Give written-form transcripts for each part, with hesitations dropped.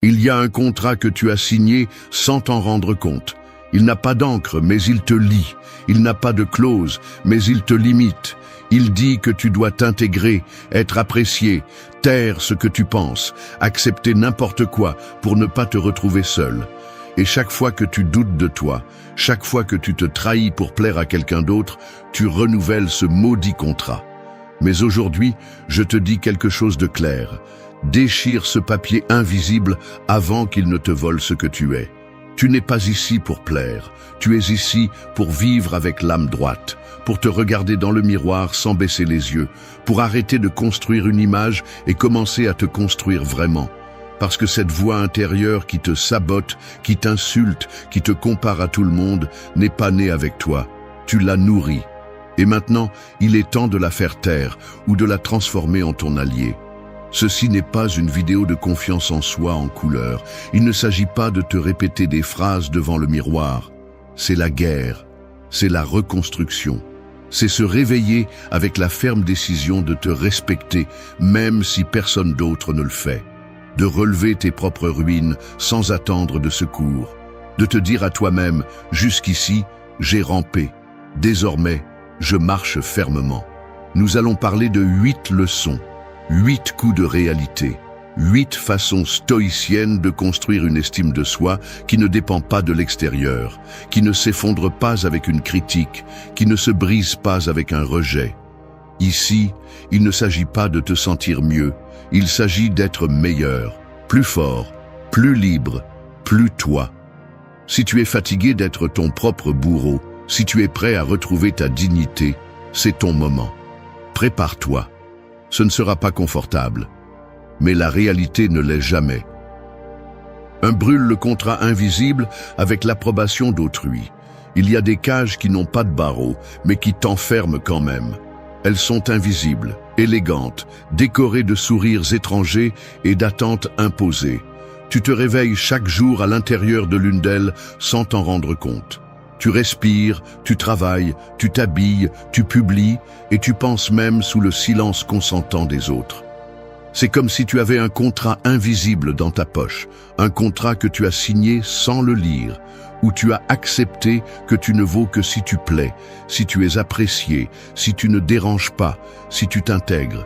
Il y a un contrat que tu as signé sans t'en rendre compte. Il n'a pas d'encre, mais il te lie. Il n'a pas de clause, mais il te limite. Il dit que tu dois t'intégrer, être apprécié, taire ce que tu penses, accepter n'importe quoi pour ne pas te retrouver seul. Et chaque fois que tu doutes de toi, chaque fois que tu te trahis pour plaire à quelqu'un d'autre, tu renouvelles ce maudit contrat. Mais aujourd'hui, je te dis quelque chose de clair. Déchire ce papier invisible avant qu'il ne te vole ce que tu es. Tu n'es pas ici pour plaire, tu es ici pour vivre avec l'âme droite, pour te regarder dans le miroir sans baisser les yeux, pour arrêter de construire une image et commencer à te construire vraiment. Parce que cette voix intérieure qui te sabote, qui t'insulte, qui te compare à tout le monde, n'est pas née avec toi. Tu l'as nourrie. Et maintenant, il est temps de la faire taire ou de la transformer en ton allié. Ceci n'est pas une vidéo de confiance en soi en couleur. Il ne s'agit pas de te répéter des phrases devant le miroir. C'est la guerre, c'est la reconstruction. C'est se réveiller avec la ferme décision de te respecter, même si personne d'autre ne le fait. De relever tes propres ruines sans attendre de secours. De te dire à toi-même, jusqu'ici, j'ai rampé. Désormais, je marche fermement. Nous allons parler de 8 leçons. 8 coups de réalité, 8 façons stoïciennes de construire une estime de soi qui ne dépend pas de l'extérieur, qui ne s'effondre pas avec une critique, qui ne se brise pas avec un rejet. Ici, il ne s'agit pas de te sentir mieux, il s'agit d'être meilleur, plus fort, plus libre, plus toi. Si tu es fatigué d'être ton propre bourreau, si tu es prêt à retrouver ta dignité, c'est ton moment. Prépare-toi. Ce ne sera pas confortable, mais la réalité ne l'est jamais. Un brûle le contrat invisible avec l'approbation d'autrui. Il y a des cages qui n'ont pas de barreaux, mais qui t'enferment quand même. Elles sont invisibles, élégantes, décorées de sourires étrangers et d'attentes imposées. Tu te réveilles chaque jour à l'intérieur de l'une d'elles sans t'en rendre compte. Tu respires, tu travailles, tu t'habilles, tu publies et tu penses même sous le silence consentant des autres. C'est comme si tu avais un contrat invisible dans ta poche, un contrat que tu as signé sans le lire, où tu as accepté que tu ne vaux que si tu plais, si tu es apprécié, si tu ne déranges pas, si tu t'intègres.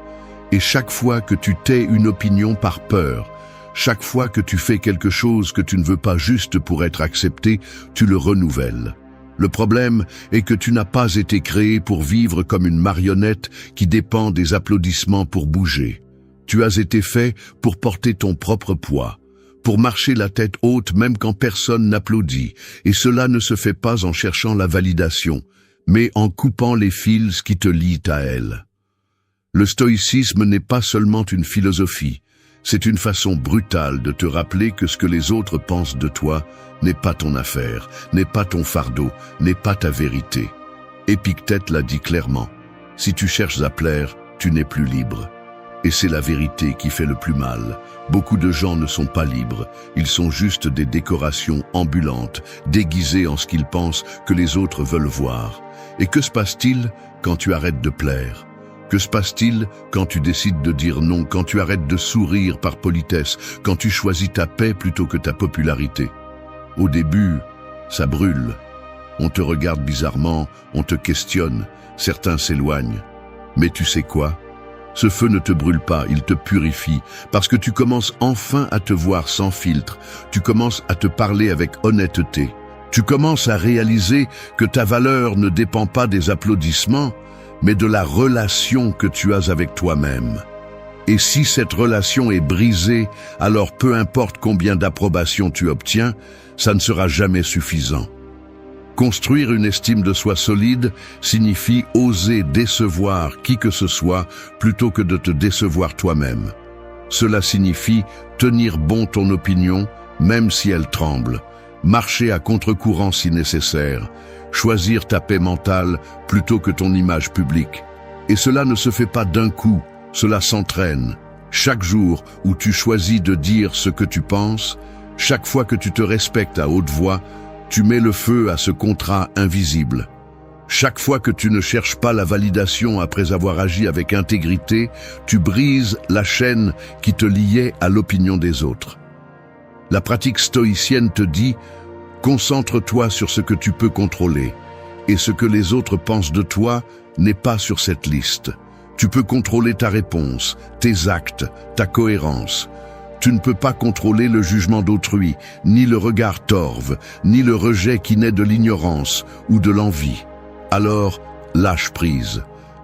Et chaque fois que tu tais une opinion par peur, chaque fois que tu fais quelque chose que tu ne veux pas juste pour être accepté, tu le renouvelles. Le problème est que tu n'as pas été créé pour vivre comme une marionnette qui dépend des applaudissements pour bouger. Tu as été fait pour porter ton propre poids, pour marcher la tête haute même quand personne n'applaudit, et cela ne se fait pas en cherchant la validation, mais en coupant les fils qui te lient à elle. Le stoïcisme n'est pas seulement une philosophie, c'est une façon brutale de te rappeler que ce que les autres pensent de toi n'est pas ton affaire, n'est pas ton fardeau, n'est pas ta vérité. Épictète l'a dit clairement, si tu cherches à plaire, tu n'es plus libre. Et c'est la vérité qui fait le plus mal. Beaucoup de gens ne sont pas libres, ils sont juste des décorations ambulantes, déguisées en ce qu'ils pensent que les autres veulent voir. Et que se passe-t-il quand tu arrêtes de plaire ? Que se passe-t-il quand tu décides de dire non, quand tu arrêtes de sourire par politesse, quand tu choisis ta paix plutôt que ta popularité ? Au début, ça brûle. On te regarde bizarrement, on te questionne, certains s'éloignent. Mais tu sais quoi ? Ce feu ne te brûle pas, il te purifie, parce que tu commences enfin à te voir sans filtre, tu commences à te parler avec honnêteté. Tu commences à réaliser que ta valeur ne dépend pas des applaudissements, mais de la relation que tu as avec toi-même. Et si cette relation est brisée, alors peu importe combien d'approbation tu obtiens, ça ne sera jamais suffisant. Construire une estime de soi solide signifie oser décevoir qui que ce soit plutôt que de te décevoir toi-même. Cela signifie tenir bon ton opinion, même si elle tremble, marcher à contre-courant si nécessaire, choisir ta paix mentale plutôt que ton image publique. Et cela ne se fait pas d'un coup, cela s'entraîne. Chaque jour où tu choisis de dire ce que tu penses, chaque fois que tu te respectes à haute voix, tu mets le feu à ce contrat invisible. Chaque fois que tu ne cherches pas la validation après avoir agi avec intégrité, tu brises la chaîne qui te liait à l'opinion des autres. La pratique stoïcienne te dit « Concentre-toi sur ce que tu peux contrôler, et ce que les autres pensent de toi n'est pas sur cette liste. Tu peux contrôler ta réponse, tes actes, ta cohérence. Tu ne peux pas contrôler le jugement d'autrui, ni le regard torve, ni le rejet qui naît de l'ignorance ou de l'envie. Alors, lâche prise.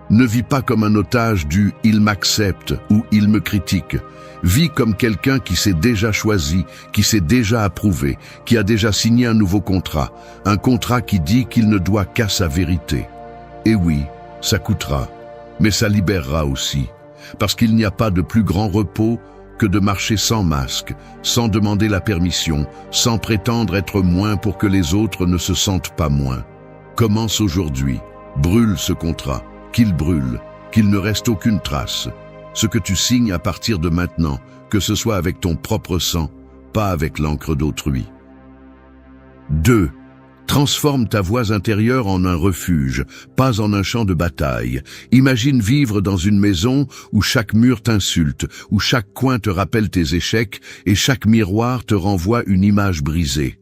Ne vis pas comme un otage du « il m'accepte » ou « il me critique ». Vis comme quelqu'un qui s'est déjà choisi, qui s'est déjà approuvé, qui a déjà signé un nouveau contrat, un contrat qui dit qu'il ne doit qu'à sa vérité. Et oui, ça coûtera, mais ça libérera aussi, parce qu'il n'y a pas de plus grand repos que de marcher sans masque, sans demander la permission, sans prétendre être moins pour que les autres ne se sentent pas moins. Commence aujourd'hui, brûle ce contrat, qu'il brûle, qu'il ne reste aucune trace. Ce que tu signes à partir de maintenant, que ce soit avec ton propre sang, pas avec l'encre d'autrui. 2. Transforme ta voix intérieure en un refuge, pas en un champ de bataille. Imagine vivre dans une maison où chaque mur t'insulte, où chaque coin te rappelle tes échecs et chaque miroir te renvoie une image brisée.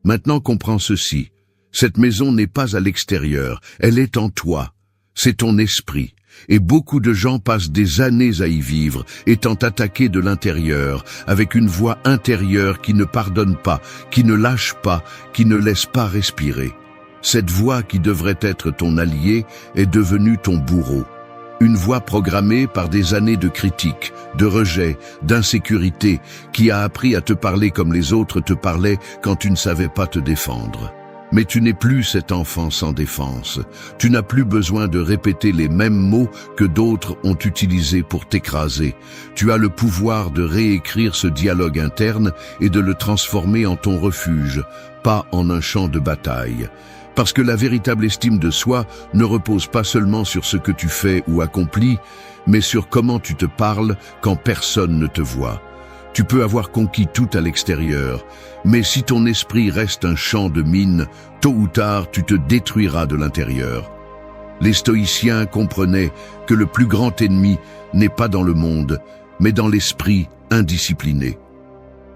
Maintenant comprends ceci. Cette maison n'est pas à l'extérieur, elle est en toi. C'est ton esprit. Et beaucoup de gens passent des années à y vivre, étant attaqués de l'intérieur, avec une voix intérieure qui ne pardonne pas, qui ne lâche pas, qui ne laisse pas respirer. Cette voix qui devrait être ton allié est devenue ton bourreau. Une voix programmée par des années de critiques, de rejet, d'insécurité, qui a appris à te parler comme les autres te parlaient quand tu ne savais pas te défendre. Mais tu n'es plus cet enfant sans défense. Tu n'as plus besoin de répéter les mêmes mots que d'autres ont utilisés pour t'écraser. Tu as le pouvoir de réécrire ce dialogue interne et de le transformer en ton refuge, pas en un champ de bataille. Parce que la véritable estime de soi ne repose pas seulement sur ce que tu fais ou accomplis, mais sur comment tu te parles quand personne ne te voit. Tu peux avoir conquis tout à l'extérieur, mais si ton esprit reste un champ de mines, tôt ou tard tu te détruiras de l'intérieur. Les stoïciens comprenaient que le plus grand ennemi n'est pas dans le monde, mais dans l'esprit indiscipliné.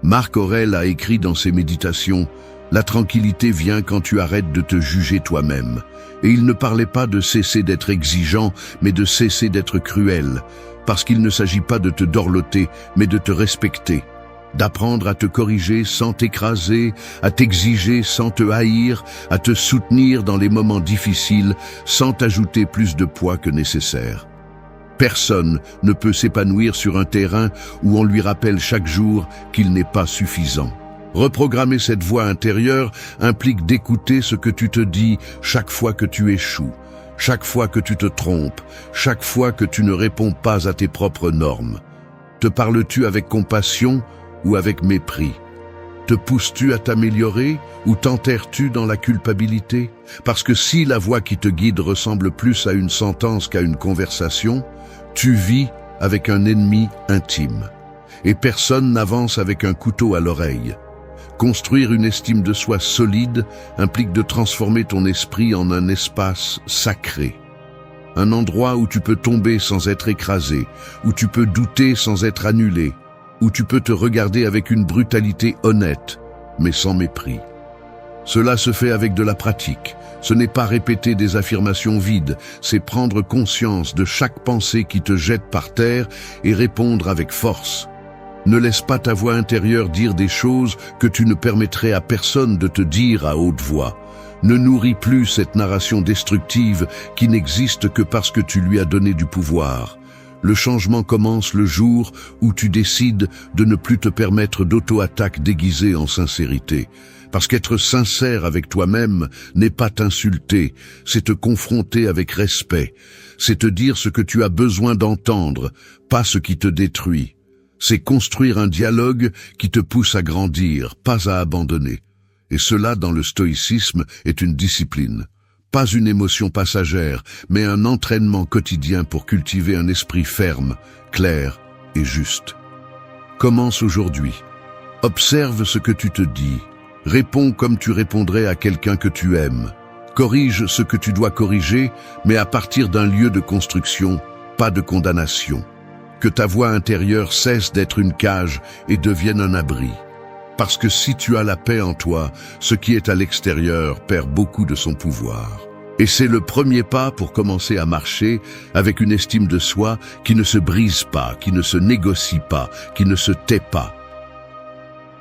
Marc Aurèle a écrit dans ses méditations « La tranquillité vient quand tu arrêtes de te juger toi-même ». Et il ne parlait pas de cesser d'être exigeant, mais de cesser d'être cruel, parce qu'il ne s'agit pas de te dorloter, mais de te respecter, d'apprendre à te corriger sans t'écraser, à t'exiger sans te haïr, à te soutenir dans les moments difficiles sans t'ajouter plus de poids que nécessaire. Personne ne peut s'épanouir sur un terrain où on lui rappelle chaque jour qu'il n'est pas suffisant. Reprogrammer cette voix intérieure implique d'écouter ce que tu te dis chaque fois que tu échoues, chaque fois que tu te trompes, chaque fois que tu ne réponds pas à tes propres normes. Te parles-tu avec compassion ou avec mépris? Te pousses-tu à t'améliorer ou t'enterres-tu dans la culpabilité? Parce que si la voix qui te guide ressemble plus à une sentence qu'à une conversation, tu vis avec un ennemi intime. Et personne n'avance avec un couteau à l'oreille. Construire une estime de soi solide implique de transformer ton esprit en un espace sacré. Un endroit où tu peux tomber sans être écrasé, où tu peux douter sans être annulé, où tu peux te regarder avec une brutalité honnête, mais sans mépris. Cela se fait avec de la pratique. Ce n'est pas répéter des affirmations vides, c'est prendre conscience de chaque pensée qui te jette par terre et répondre avec force. Ne laisse pas ta voix intérieure dire des choses que tu ne permettrais à personne de te dire à haute voix. Ne nourris plus cette narration destructive qui n'existe que parce que tu lui as donné du pouvoir. Le changement commence le jour où tu décides de ne plus te permettre d'auto-attaque déguisée en sincérité. Parce qu'être sincère avec toi-même n'est pas t'insulter, c'est te confronter avec respect. C'est te dire ce que tu as besoin d'entendre, pas ce qui te détruit. C'est construire un dialogue qui te pousse à grandir, pas à abandonner. Et cela, dans le stoïcisme, est une discipline. Pas une émotion passagère, mais un entraînement quotidien pour cultiver un esprit ferme, clair et juste. Commence aujourd'hui. Observe ce que tu te dis. Réponds comme tu répondrais à quelqu'un que tu aimes. Corrige ce que tu dois corriger, mais à partir d'un lieu de construction, pas de condamnation. Que ta voix intérieure cesse d'être une cage et devienne un abri. Parce que si tu as la paix en toi, ce qui est à l'extérieur perd beaucoup de son pouvoir. Et c'est le premier pas pour commencer à marcher avec une estime de soi qui ne se brise pas, qui ne se négocie pas, qui ne se tait pas.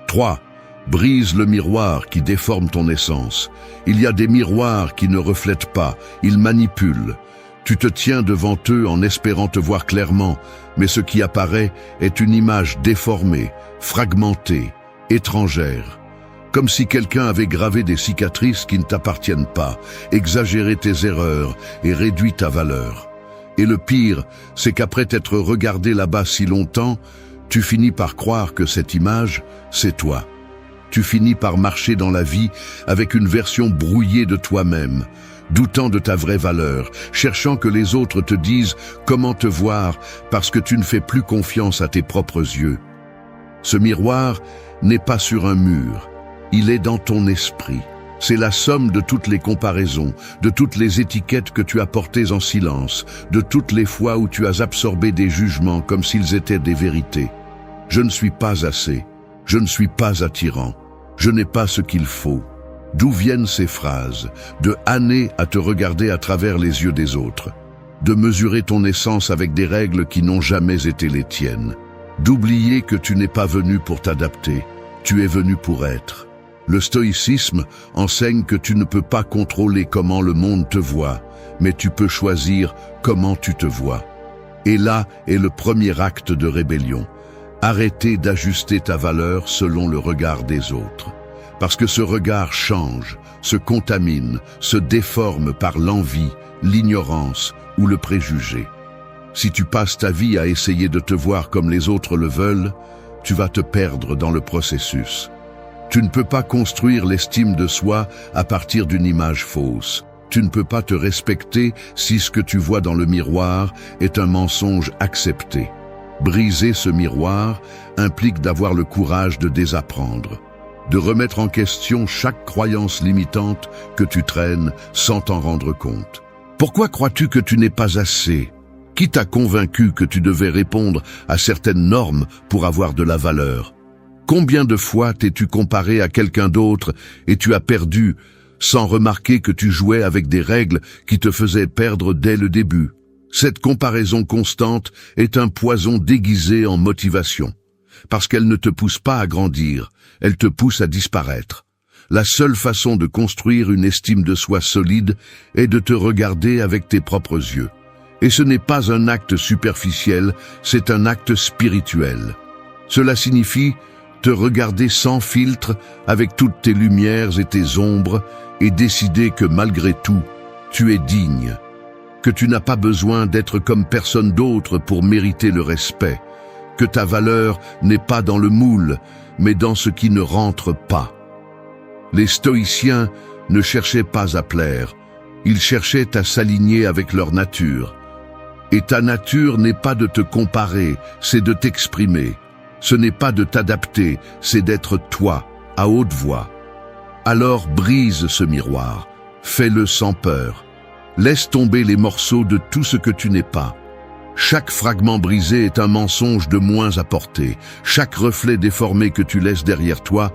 3. Brise le miroir qui déforme ton essence. Il y a des miroirs qui ne reflètent pas, ils manipulent. Tu te tiens devant eux en espérant te voir clairement, mais ce qui apparaît est une image déformée, fragmentée, étrangère. Comme si quelqu'un avait gravé des cicatrices qui ne t'appartiennent pas, exagéré tes erreurs et réduit ta valeur. Et le pire, c'est qu'après t'être regardé là-bas si longtemps, tu finis par croire que cette image, c'est toi. Tu finis par marcher dans la vie avec une version brouillée de toi-même, doutant de ta vraie valeur, cherchant que les autres te disent comment te voir parce que tu ne fais plus confiance à tes propres yeux. Ce miroir n'est pas sur un mur, il est dans ton esprit. C'est la somme de toutes les comparaisons, de toutes les étiquettes que tu as portées en silence, de toutes les fois où tu as absorbé des jugements comme s'ils étaient des vérités. Je ne suis pas assez, je ne suis pas attirant, je n'ai pas ce qu'il faut. D'où viennent ces phrases? De années à te regarder à travers les yeux des autres, de mesurer ton essence avec des règles qui n'ont jamais été les tiennes, d'oublier que tu n'es pas venu pour t'adapter, tu es venu pour être. Le stoïcisme enseigne que tu ne peux pas contrôler comment le monde te voit, mais tu peux choisir comment tu te vois. Et là est le premier acte de rébellion. Arrêter d'ajuster ta valeur selon le regard des autres. Parce que ce regard change, se contamine, se déforme par l'envie, l'ignorance ou le préjugé. Si tu passes ta vie à essayer de te voir comme les autres le veulent, tu vas te perdre dans le processus. Tu ne peux pas construire l'estime de soi à partir d'une image fausse. Tu ne peux pas te respecter si ce que tu vois dans le miroir est un mensonge accepté. Briser ce miroir implique d'avoir le courage de désapprendre, de remettre en question chaque croyance limitante que tu traînes sans t'en rendre compte. Pourquoi crois-tu que tu n'es pas assez? Qui t'a convaincu que tu devais répondre à certaines normes pour avoir de la valeur? Combien de fois t'es-tu comparé à quelqu'un d'autre et tu as perdu sans remarquer que tu jouais avec des règles qui te faisaient perdre dès le début? Cette comparaison constante est un poison déguisé en motivation, parce qu'elle ne te pousse pas à grandir, elle te pousse à disparaître. La seule façon de construire une estime de soi solide est de te regarder avec tes propres yeux. Et ce n'est pas un acte superficiel, c'est un acte spirituel. Cela signifie te regarder sans filtre, avec toutes tes lumières et tes ombres, et décider que malgré tout, tu es digne, que tu n'as pas besoin d'être comme personne d'autre pour mériter le respect, que ta valeur n'est pas dans le moule, mais dans ce qui ne rentre pas. Les stoïciens ne cherchaient pas à plaire, ils cherchaient à s'aligner avec leur nature. Et ta nature n'est pas de te comparer, c'est de t'exprimer. Ce n'est pas de t'adapter, c'est d'être toi, à haute voix. Alors brise ce miroir, fais-le sans peur. Laisse tomber les morceaux de tout ce que tu n'es pas. Chaque fragment brisé est un mensonge de moins à porter. Chaque reflet déformé que tu laisses derrière toi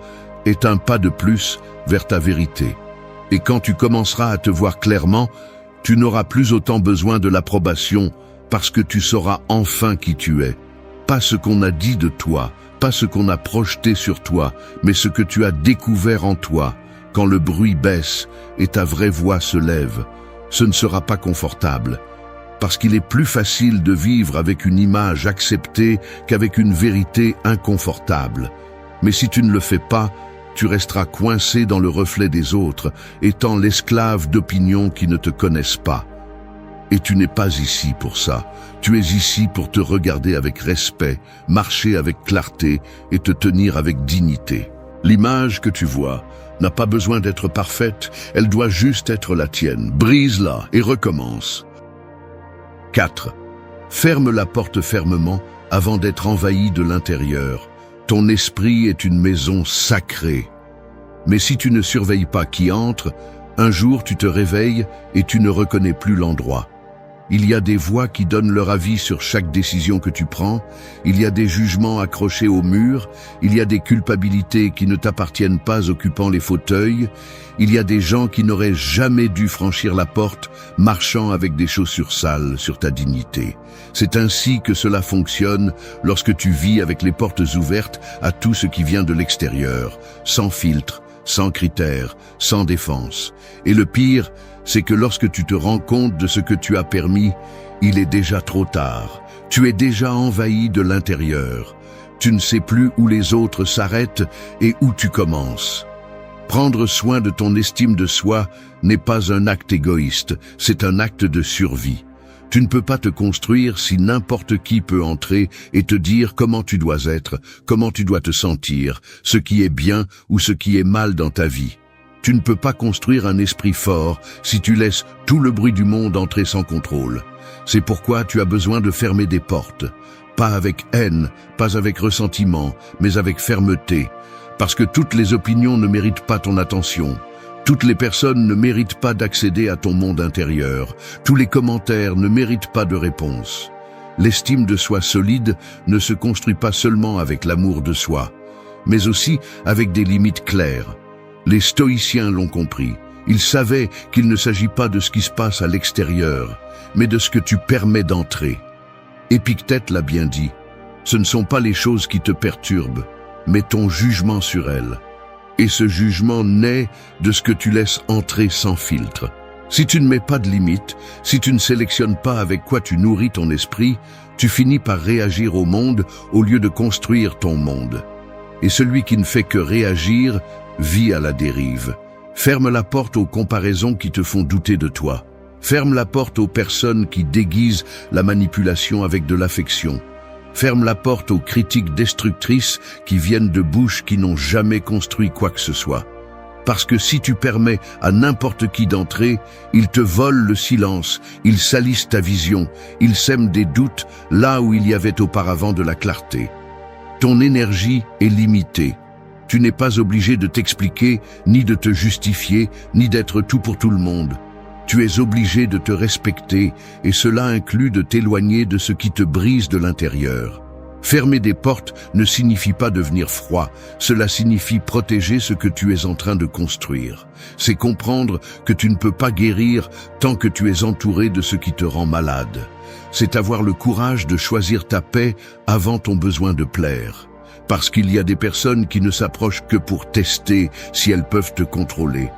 est un pas de plus vers ta vérité. Et quand tu commenceras à te voir clairement, tu n'auras plus autant besoin de l'approbation parce que tu sauras enfin qui tu es. Pas ce qu'on a dit de toi, pas ce qu'on a projeté sur toi, mais ce que tu as découvert en toi, quand le bruit baisse et ta vraie voix se lève. Ce ne sera pas confortable, parce qu'il est plus facile de vivre avec une image acceptée qu'avec une vérité inconfortable. Mais si tu ne le fais pas, tu resteras coincé dans le reflet des autres, étant l'esclave d'opinions qui ne te connaissent pas. Et tu n'es pas ici pour ça. Tu es ici pour te regarder avec respect, marcher avec clarté et te tenir avec dignité. L'image que tu vois n'a pas besoin d'être parfaite, elle doit juste être la tienne. Brise-la et recommence. 4. Ferme la porte fermement avant d'être envahi de l'intérieur. Ton esprit est une maison sacrée. Mais si tu ne surveilles pas qui entre, un jour tu te réveilles et tu ne reconnais plus l'endroit. Il y a des voix qui donnent leur avis sur chaque décision que tu prends, il y a des jugements accrochés au mur, il y a des culpabilités qui ne t'appartiennent pas occupant les fauteuils, il y a des gens qui n'auraient jamais dû franchir la porte marchant avec des chaussures sales sur ta dignité. C'est ainsi que cela fonctionne lorsque tu vis avec les portes ouvertes à tout ce qui vient de l'extérieur, sans filtre, sans critères, sans défense. Et le pire, c'est que lorsque tu te rends compte de ce que tu as permis, il est déjà trop tard. Tu es déjà envahi de l'intérieur. Tu ne sais plus où les autres s'arrêtent et où tu commences. Prendre soin de ton estime de soi n'est pas un acte égoïste, c'est un acte de survie. Tu ne peux pas te construire si n'importe qui peut entrer et te dire comment tu dois être, comment tu dois te sentir, ce qui est bien ou ce qui est mal dans ta vie. Tu ne peux pas construire un esprit fort si tu laisses tout le bruit du monde entrer sans contrôle. C'est pourquoi tu as besoin de fermer des portes. Pas avec haine, pas avec ressentiment, mais avec fermeté. Parce que toutes les opinions ne méritent pas ton attention. Toutes les personnes ne méritent pas d'accéder à ton monde intérieur. Tous les commentaires ne méritent pas de réponse. L'estime de soi solide ne se construit pas seulement avec l'amour de soi, mais aussi avec des limites claires. Les stoïciens l'ont compris. Ils savaient qu'il ne s'agit pas de ce qui se passe à l'extérieur, mais de ce que tu permets d'entrer. Épictète l'a bien dit, ce ne sont pas les choses qui te perturbent, mais ton jugement sur elles. Et ce jugement naît de ce que tu laisses entrer sans filtre. Si tu ne mets pas de limites, si tu ne sélectionnes pas avec quoi tu nourris ton esprit, tu finis par réagir au monde au lieu de construire ton monde. Et celui qui ne fait que réagir vit à la dérive. Ferme la porte aux comparaisons qui te font douter de toi. Ferme la porte aux personnes qui déguisent la manipulation avec de l'affection. Ferme la porte aux critiques destructrices qui viennent de bouches qui n'ont jamais construit quoi que ce soit. Parce que si tu permets à n'importe qui d'entrer, ils te volent le silence, ils salissent ta vision, ils sèment des doutes là où il y avait auparavant de la clarté. Ton énergie est limitée. Tu n'es pas obligé de t'expliquer, ni de te justifier, ni d'être tout pour tout le monde. Tu es obligé de te respecter, et cela inclut de t'éloigner de ce qui te brise de l'intérieur. Fermer des portes ne signifie pas devenir froid, cela signifie protéger ce que tu es en train de construire. C'est comprendre que tu ne peux pas guérir tant que tu es entouré de ce qui te rend malade. C'est avoir le courage de choisir ta paix avant ton besoin de plaire. Parce qu'il y a des personnes qui ne s'approchent que pour tester si elles peuvent te contrôler.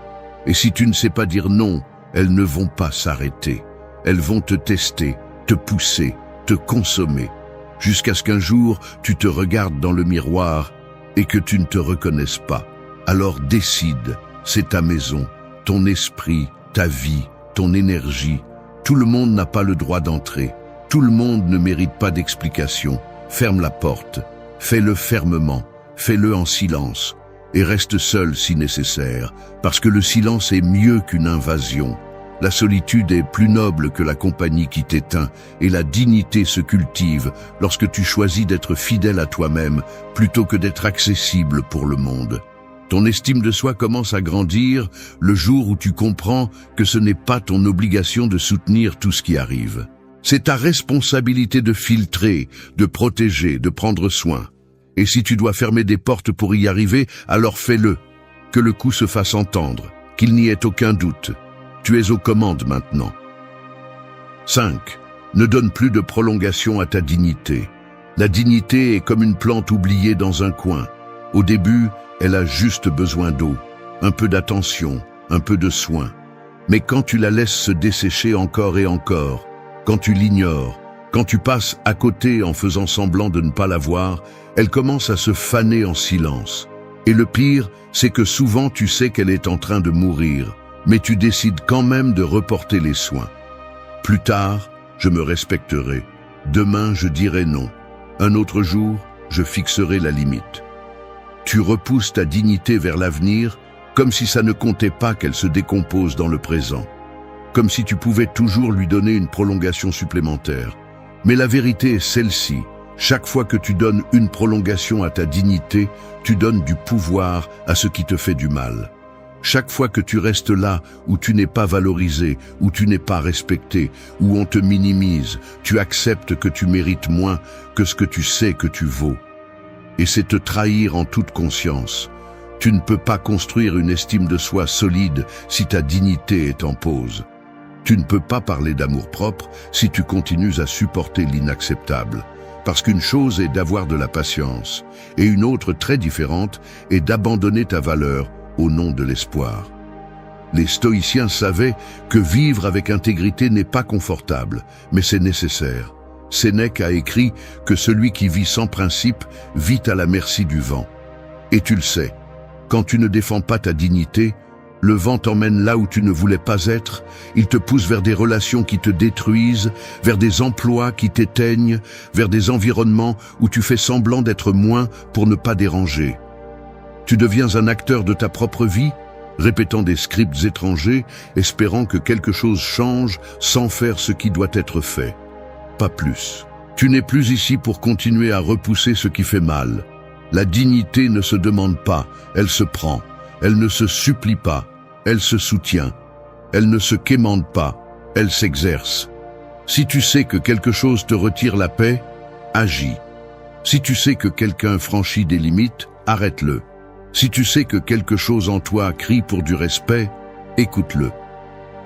Et si tu ne sais pas dire non, elles ne vont pas s'arrêter. Elles vont te tester, te pousser, te consommer, jusqu'à ce qu'un jour tu te regardes dans le miroir et que tu ne te reconnaisses pas. Alors décide, c'est ta maison, ton esprit, ta vie, ton énergie. Tout le monde n'a pas le droit d'entrer. Tout le monde ne mérite pas d'explication. Ferme la porte. Fais-le fermement, fais-le en silence, et reste seul si nécessaire, parce que le silence est mieux qu'une invasion. La solitude est plus noble que la compagnie qui t'éteint, et la dignité se cultive lorsque tu choisis d'être fidèle à toi-même, plutôt que d'être accessible pour le monde. Ton estime de soi commence à grandir le jour où tu comprends que ce n'est pas ton obligation de soutenir tout ce qui arrive. C'est ta responsabilité de filtrer, de protéger, de prendre soin. Et si tu dois fermer des portes pour y arriver, alors fais-le. Que le coup se fasse entendre, qu'il n'y ait aucun doute. Tu es aux commandes maintenant. 5. Ne donne plus de prolongation à ta dignité. La dignité est comme une plante oubliée dans un coin. Au début, elle a juste besoin d'eau, un peu d'attention, un peu de soin. Mais quand tu la laisses se dessécher encore et encore, quand tu l'ignores, quand tu passes à côté en faisant semblant de ne pas la voir, elle commence à se faner en silence. Et le pire, c'est que souvent tu sais qu'elle est en train de mourir, mais tu décides quand même de reporter les soins. Plus tard, je me respecterai. Demain, je dirai non. Un autre jour, je fixerai la limite. Tu repousses ta dignité vers l'avenir, comme si ça ne comptait pas qu'elle se décompose dans le présent. Comme si tu pouvais toujours lui donner une prolongation supplémentaire. Mais la vérité est celle-ci. Chaque fois que tu donnes une prolongation à ta dignité, tu donnes du pouvoir à ce qui te fait du mal. Chaque fois que tu restes là où tu n'es pas valorisé, où tu n'es pas respecté, où on te minimise, tu acceptes que tu mérites moins que ce que tu sais que tu vaux. Et c'est te trahir en toute conscience. Tu ne peux pas construire une estime de soi solide si ta dignité est en pause. Tu ne peux pas parler d'amour-propre si tu continues à supporter l'inacceptable. Parce qu'une chose est d'avoir de la patience, et une autre très différente est d'abandonner ta valeur au nom de l'espoir. Les stoïciens savaient que vivre avec intégrité n'est pas confortable, mais c'est nécessaire. Sénèque a écrit que celui qui vit sans principe vit à la merci du vent. Et tu le sais, quand tu ne défends pas ta dignité, le vent t'emmène là où tu ne voulais pas être, il te pousse vers des relations qui te détruisent, vers des emplois qui t'éteignent, vers des environnements où tu fais semblant d'être moins pour ne pas déranger. Tu deviens un acteur de ta propre vie, répétant des scripts étrangers, espérant que quelque chose change sans faire ce qui doit être fait. Pas plus. Tu n'es plus ici pour continuer à repousser ce qui fait mal. La dignité ne se demande pas, elle se prend. Elle ne se supplie pas, elle se soutient. Elle ne se quémande pas, elle s'exerce. Si tu sais que quelque chose te retire la paix, agis. Si tu sais que quelqu'un franchit des limites, arrête-le. Si tu sais que quelque chose en toi crie pour du respect, écoute-le.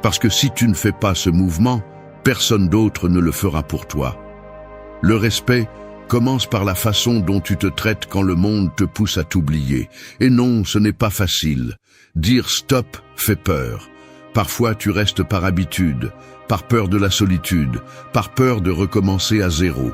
Parce que si tu ne fais pas ce mouvement, personne d'autre ne le fera pour toi. Le respect commence par la façon dont tu te traites quand le monde te pousse à t'oublier. Et non, ce n'est pas facile. Dire stop fait peur. Parfois tu restes par habitude, par peur de la solitude, par peur de recommencer à zéro.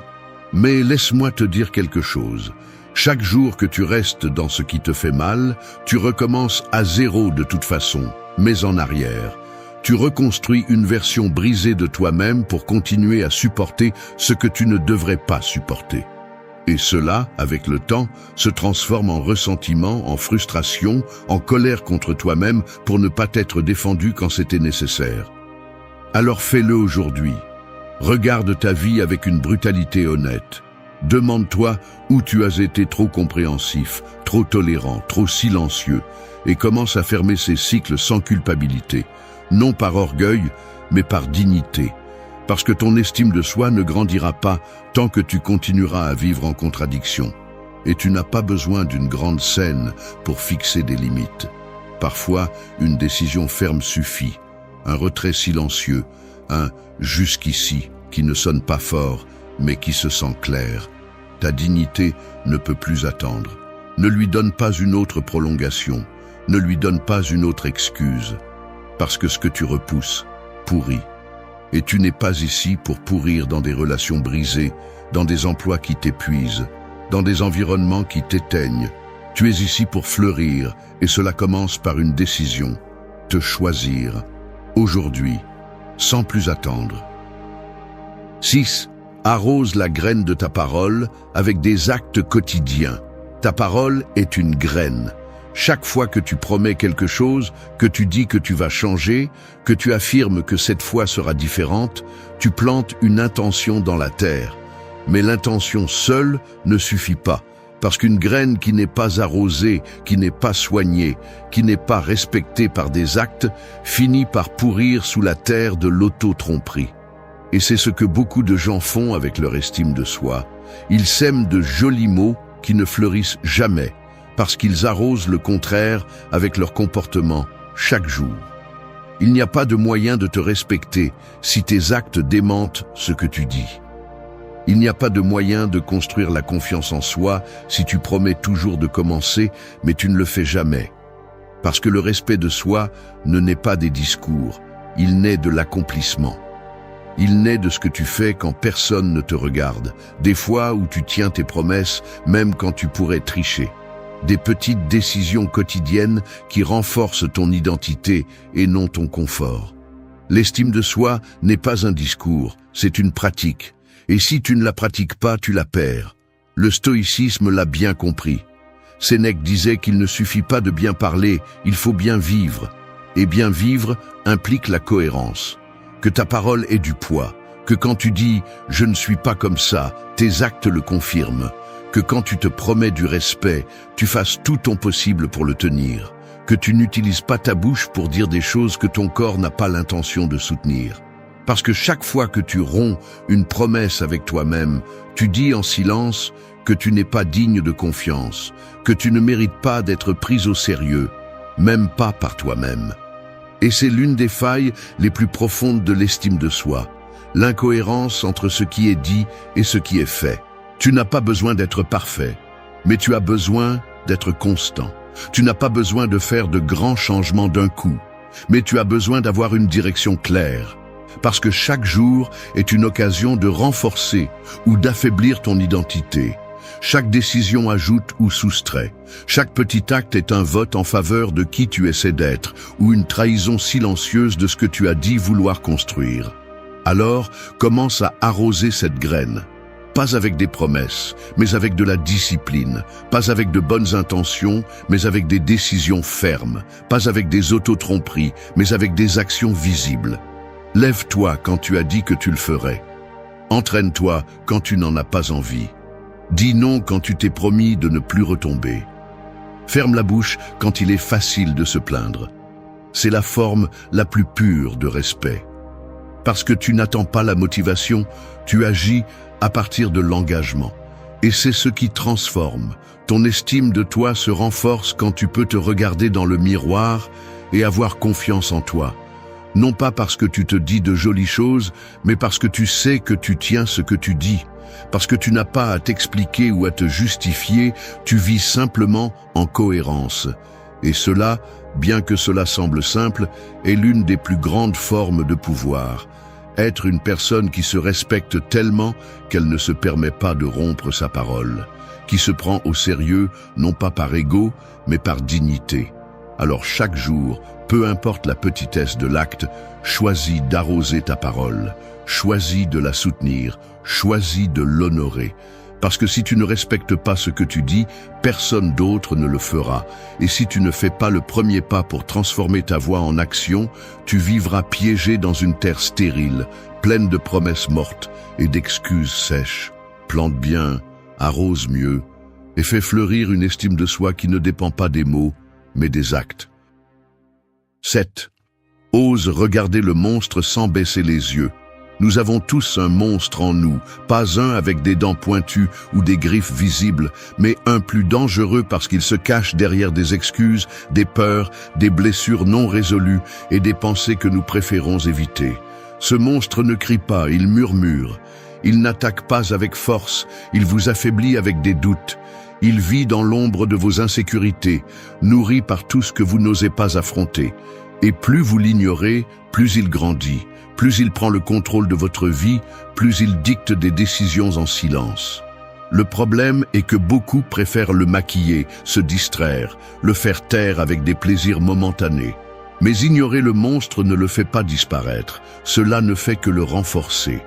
Mais laisse-moi te dire quelque chose. Chaque jour que tu restes dans ce qui te fait mal, tu recommences à zéro de toute façon, mais en arrière. Tu reconstruis une version brisée de toi-même pour continuer à supporter ce que tu ne devrais pas supporter. Et cela, avec le temps, se transforme en ressentiment, en frustration, en colère contre toi-même pour ne pas t'être défendu quand c'était nécessaire. Alors fais-le aujourd'hui. Regarde ta vie avec une brutalité honnête. Demande-toi où tu as été trop compréhensif, trop tolérant, trop silencieux, et commence à fermer ces cycles sans culpabilité. Non par orgueil, mais par dignité. Parce que ton estime de soi ne grandira pas tant que tu continueras à vivre en contradiction. Et tu n'as pas besoin d'une grande scène pour fixer des limites. Parfois, une décision ferme suffit. Un retrait silencieux, un « jusqu'ici » qui ne sonne pas fort, mais qui se sent clair. Ta dignité ne peut plus attendre. Ne lui donne pas une autre prolongation. Ne lui donne pas une autre excuse. Parce que ce que tu repousses pourrit. Et tu n'es pas ici pour pourrir dans des relations brisées, dans des emplois qui t'épuisent, dans des environnements qui t'éteignent. Tu es ici pour fleurir, et cela commence par une décision. Te choisir. Aujourd'hui, sans plus attendre. 6. Arrose la graine de ta parole avec des actes quotidiens. Ta parole est une graine. Chaque fois que tu promets quelque chose, que tu dis que tu vas changer, que tu affirmes que cette fois sera différente, tu plantes une intention dans la terre. Mais l'intention seule ne suffit pas, parce qu'une graine qui n'est pas arrosée, qui n'est pas soignée, qui n'est pas respectée par des actes, finit par pourrir sous la terre de l'auto-tromperie. Et c'est ce que beaucoup de gens font avec leur estime de soi. Ils sèment de jolis mots qui ne fleurissent jamais, parce qu'ils arrosent le contraire avec leur comportement chaque jour. Il n'y a pas de moyen de te respecter si tes actes démentent ce que tu dis. Il n'y a pas de moyen de construire la confiance en soi si tu promets toujours de commencer, mais tu ne le fais jamais. Parce que le respect de soi ne naît pas des discours, il naît de l'accomplissement. Il naît de ce que tu fais quand personne ne te regarde, des fois où tu tiens tes promesses, même quand tu pourrais tricher. Des petites décisions quotidiennes qui renforcent ton identité et non ton confort. L'estime de soi n'est pas un discours, c'est une pratique. Et si tu ne la pratiques pas, tu la perds. Le stoïcisme l'a bien compris. Sénèque disait qu'il ne suffit pas de bien parler, il faut bien vivre. Et bien vivre implique la cohérence. Que ta parole ait du poids. Que quand tu dis « je ne suis pas comme ça », tes actes le confirment. que quand tu te promets du respect, tu fasses tout ton possible pour le tenir, que tu n'utilises pas ta bouche pour dire des choses que ton corps n'a pas l'intention de soutenir. Parce que chaque fois que tu romps une promesse avec toi-même, tu dis en silence que tu n'es pas digne de confiance, que tu ne mérites pas d'être pris au sérieux, même pas par toi-même. Et c'est l'une des failles les plus profondes de l'estime de soi, l'incohérence entre ce qui est dit et ce qui est fait. Tu n'as pas besoin d'être parfait, mais tu as besoin d'être constant. Tu n'as pas besoin de faire de grands changements d'un coup, mais tu as besoin d'avoir une direction claire. Parce que chaque jour est une occasion de renforcer ou d'affaiblir ton identité. Chaque décision ajoute ou soustrait. Chaque petit acte est un vote en faveur de qui tu essaies d'être ou une trahison silencieuse de ce que tu as dit vouloir construire. Alors, commence à arroser cette graine. Pas avec des promesses, mais avec de la discipline. Pas avec de bonnes intentions, mais avec des décisions fermes. Pas avec des autotromperies, mais avec des actions visibles. Lève-toi quand tu as dit que tu le ferais. Entraîne-toi quand tu n'en as pas envie. Dis non quand tu t'es promis de ne plus retomber. Ferme la bouche quand il est facile de se plaindre. C'est la forme la plus pure de respect. Parce que tu n'attends pas la motivation, tu agis à partir de l'engagement. Et c'est ce qui transforme. Ton estime de toi se renforce quand tu peux te regarder dans le miroir et avoir confiance en toi. Non pas parce que tu te dis de jolies choses, mais parce que tu sais que tu tiens ce que tu dis. Parce que tu n'as pas à t'expliquer ou à te justifier, tu vis simplement en cohérence. Et cela, bien que cela semble simple, est l'une des plus grandes formes de pouvoir. Être une personne qui se respecte tellement qu'elle ne se permet pas de rompre sa parole, qui se prend au sérieux non pas par ego, mais par dignité. Alors chaque jour, peu importe la petitesse de l'acte, choisis d'arroser ta parole, choisis de la soutenir, choisis de l'honorer. Parce que si tu ne respectes pas ce que tu dis, personne d'autre ne le fera. Et si tu ne fais pas le premier pas pour transformer ta voix en action, tu vivras piégé dans une terre stérile, pleine de promesses mortes et d'excuses sèches. Plante bien, arrose mieux, et fais fleurir une estime de soi qui ne dépend pas des mots, mais des actes. 7. Ose regarder le monstre sans baisser les yeux. Nous avons tous un monstre en nous, pas un avec des dents pointues ou des griffes visibles, mais un plus dangereux parce qu'il se cache derrière des excuses, des peurs, des blessures non résolues et des pensées que nous préférons éviter. Ce monstre ne crie pas, il murmure. Il n'attaque pas avec force, il vous affaiblit avec des doutes. Il vit dans l'ombre de vos insécurités, nourri par tout ce que vous n'osez pas affronter. Et plus vous l'ignorez, plus il grandit. Plus il prend le contrôle de votre vie, plus il dicte des décisions en silence. Le problème est que beaucoup préfèrent le maquiller, se distraire, le faire taire avec des plaisirs momentanés. Mais ignorer le monstre ne le fait pas disparaître, cela ne fait que le renforcer.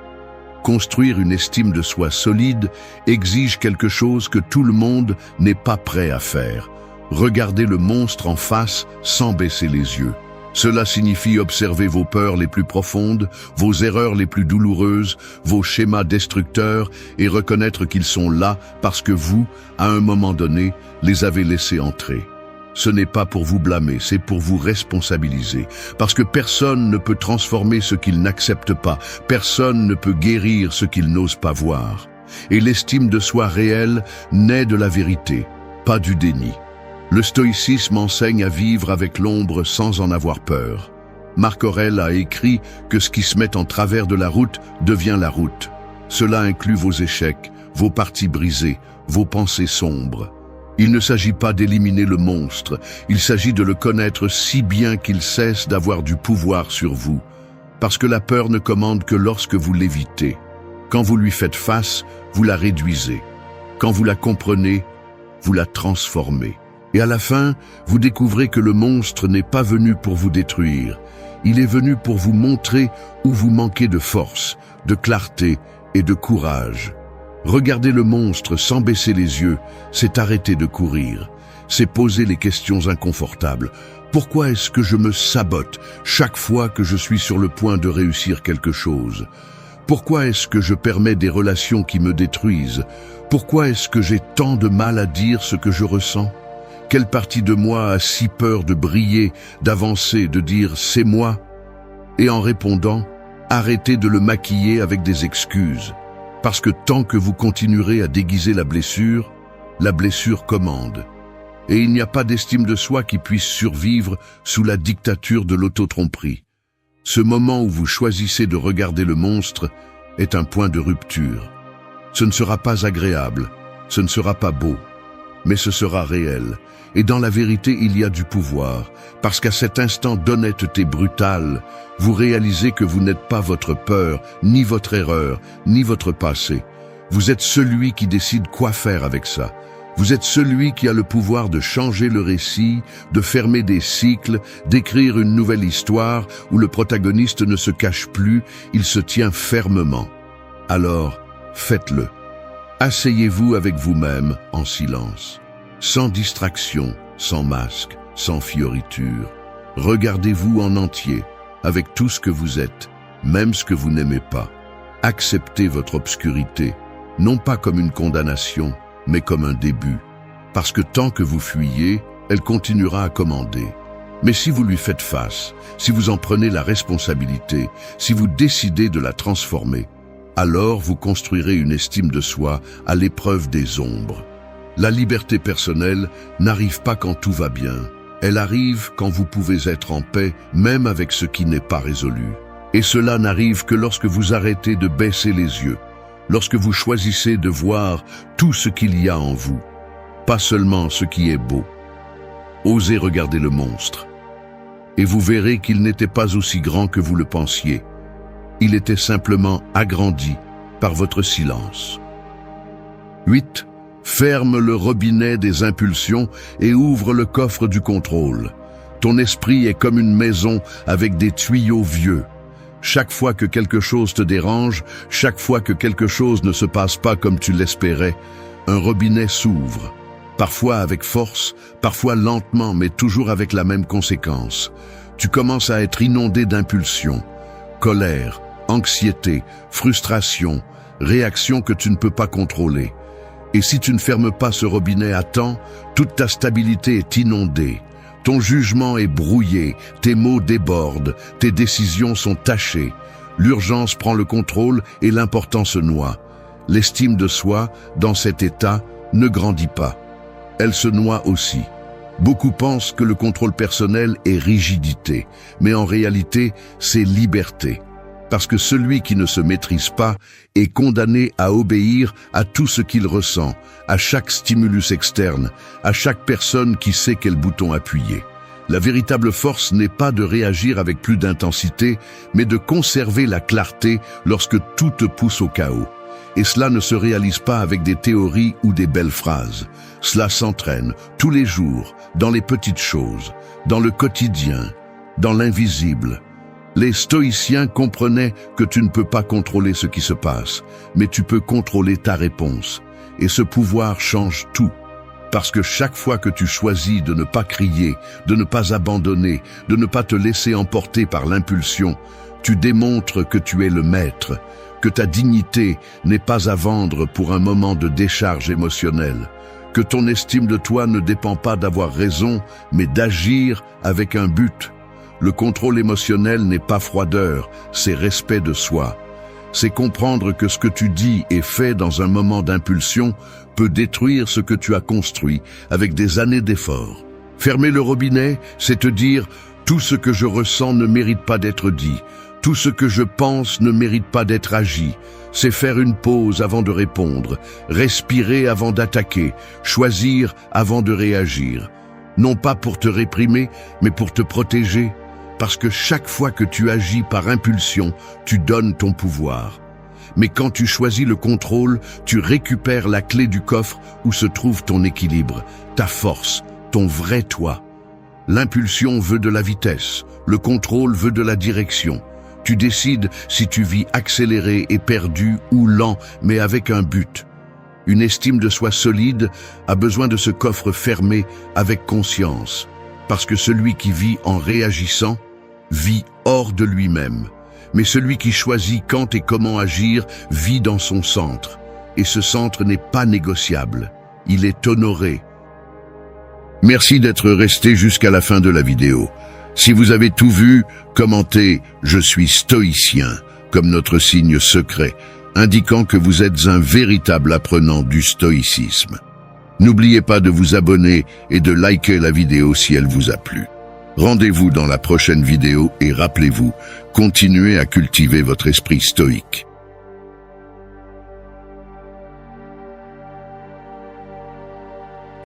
Construire une estime de soi solide exige quelque chose que tout le monde n'est pas prêt à faire. Regarder le monstre en face sans baisser les yeux. Cela signifie observer vos peurs les plus profondes, vos erreurs les plus douloureuses, vos schémas destructeurs et reconnaître qu'ils sont là parce que vous, à un moment donné, les avez laissés entrer. Ce n'est pas pour vous blâmer, c'est pour vous responsabiliser. Parce que personne ne peut transformer ce qu'il n'accepte pas, personne ne peut guérir ce qu'il n'ose pas voir. Et l'estime de soi réelle naît de la vérité, pas du déni. Le stoïcisme enseigne à vivre avec l'ombre sans en avoir peur. Marc Aurèle a écrit que ce qui se met en travers de la route devient la route. Cela inclut vos échecs, vos parties brisées, vos pensées sombres. Il ne s'agit pas d'éliminer le monstre, il s'agit de le connaître si bien qu'il cesse d'avoir du pouvoir sur vous. Parce que la peur ne commande que lorsque vous l'évitez. Quand vous lui faites face, vous la réduisez. Quand vous la comprenez, vous la transformez. Et à la fin, vous découvrez que le monstre n'est pas venu pour vous détruire. Il est venu pour vous montrer où vous manquez de force, de clarté et de courage. Regarder le monstre sans baisser les yeux, c'est arrêter de courir. C'est poser les questions inconfortables. Pourquoi est-ce que je me sabote chaque fois que je suis sur le point de réussir quelque chose ? Pourquoi est-ce que je permets des relations qui me détruisent? Pourquoi est-ce que j'ai tant de mal à dire ce que je ressens? Quelle partie de moi a si peur de briller, d'avancer, de dire « c'est moi » et en répondant, arrêtez de le maquiller avec des excuses. Parce que tant que vous continuerez à déguiser la blessure commande. Et il n'y a pas d'estime de soi qui puisse survivre sous la dictature de l'autotromperie. Ce moment où vous choisissez de regarder le monstre est un point de rupture. Ce ne sera pas agréable, ce ne sera pas beau, mais ce sera réel. Et dans la vérité, il y a du pouvoir, parce qu'à cet instant d'honnêteté brutale, vous réalisez que vous n'êtes pas votre peur, ni votre erreur, ni votre passé. Vous êtes celui qui décide quoi faire avec ça. Vous êtes celui qui a le pouvoir de changer le récit, de fermer des cycles, d'écrire une nouvelle histoire où le protagoniste ne se cache plus, il se tient fermement. Alors, faites-le. Asseyez-vous avec vous-même en silence, sans distraction, sans masque, sans fioriture. Regardez-vous en entier, avec tout ce que vous êtes, même ce que vous n'aimez pas. Acceptez votre obscurité, non pas comme une condamnation, mais comme un début. Parce que tant que vous fuyez, elle continuera à commander. Mais si vous lui faites face, si vous en prenez la responsabilité, si vous décidez de la transformer, alors vous construirez une estime de soi à l'épreuve des ombres. La liberté personnelle n'arrive pas quand tout va bien. Elle arrive quand vous pouvez être en paix, même avec ce qui n'est pas résolu. Et cela n'arrive que lorsque vous arrêtez de baisser les yeux, lorsque vous choisissez de voir tout ce qu'il y a en vous, pas seulement ce qui est beau. Osez regarder le monstre, et vous verrez qu'il n'était pas aussi grand que vous le pensiez. Il était simplement agrandi par votre silence. 8. Ferme le robinet des impulsions et ouvre le coffre du contrôle. Ton esprit est comme une maison avec des tuyaux vieux. Chaque fois que quelque chose te dérange, chaque fois que quelque chose ne se passe pas comme tu l'espérais, un robinet s'ouvre. Parfois avec force, parfois lentement, mais toujours avec la même conséquence. Tu commences à être inondé d'impulsions, colère, anxiété, frustration, réactions que tu ne peux pas contrôler. Et si tu ne fermes pas ce robinet à temps, toute ta stabilité est inondée. Ton jugement est brouillé, tes mots débordent, tes décisions sont tachées. L'urgence prend le contrôle et l'important se noie. L'estime de soi, dans cet état, ne grandit pas. Elle se noie aussi. Beaucoup pensent que le contrôle personnel est rigidité, mais en réalité, c'est liberté. Parce que celui qui ne se maîtrise pas est condamné à obéir à tout ce qu'il ressent, à chaque stimulus externe, à chaque personne qui sait quel bouton appuyer. La véritable force n'est pas de réagir avec plus d'intensité, mais de conserver la clarté lorsque tout te pousse au chaos. Et cela ne se réalise pas avec des théories ou des belles phrases. Cela s'entraîne tous les jours, dans les petites choses, dans le quotidien, dans l'invisible. Les stoïciens comprenaient que tu ne peux pas contrôler ce qui se passe, mais tu peux contrôler ta réponse. Et ce pouvoir change tout. Parce que chaque fois que tu choisis de ne pas crier, de ne pas abandonner, de ne pas te laisser emporter par l'impulsion, tu démontres que tu es le maître, que ta dignité n'est pas à vendre pour un moment de décharge émotionnelle, que ton estime de toi ne dépend pas d'avoir raison, mais d'agir avec un but. Le contrôle émotionnel n'est pas froideur, c'est respect de soi. C'est comprendre que ce que tu dis et fais dans un moment d'impulsion peut détruire ce que tu as construit avec des années d'efforts. Fermer le robinet, c'est te dire « tout ce que je ressens ne mérite pas d'être dit, tout ce que je pense ne mérite pas d'être agi ». C'est faire une pause avant de répondre, respirer avant d'attaquer, choisir avant de réagir. Non pas pour te réprimer, mais pour te protéger. Parce que chaque fois que tu agis par impulsion, tu donnes ton pouvoir. Mais quand tu choisis le contrôle, tu récupères la clé du coffre où se trouve ton équilibre, ta force, ton vrai toi. L'impulsion veut de la vitesse, le contrôle veut de la direction. Tu décides si tu vis accéléré et perdu ou lent, mais avec un but. Une estime de soi solide a besoin de ce coffre fermé avec conscience. Parce que celui qui vit en réagissant, vit hors de lui-même. mais celui qui choisit quand et comment agir vit dans son centre. Et ce centre n'est pas négociable, il est honoré. Merci d'être resté jusqu'à la fin de la vidéo. Si vous avez tout vu, commentez « Je suis stoïcien » comme notre signe secret, indiquant que vous êtes un véritable apprenant du stoïcisme. N'oubliez pas de vous abonner et de liker la vidéo si elle vous a plu. Rendez-vous dans la prochaine vidéo et rappelez-vous, continuez à cultiver votre esprit stoïque.